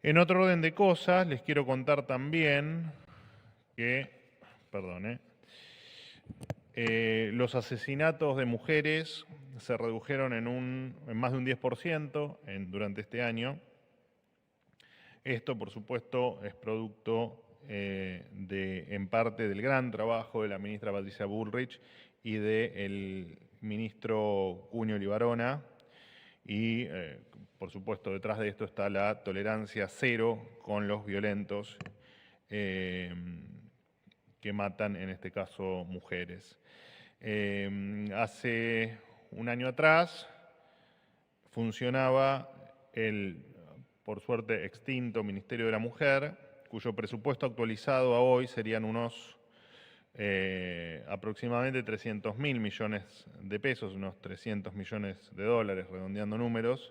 En otro orden de cosas, les quiero contar también que, perdón, los asesinatos de mujeres se redujeron en más de un 10% durante este año. Esto, por supuesto, es producto en parte del gran trabajo de la ministra Patricia Bullrich y del ministro Cunio Libarona. Y, por supuesto, detrás de esto está la tolerancia cero con los violentos que matan, en este caso, mujeres. Hace un año atrás funcionaba el, por suerte, extinto Ministerio de la Mujer, cuyo presupuesto actualizado a hoy serían unos aproximadamente 300.000 millones de pesos, unos 300 millones de dólares, redondeando números,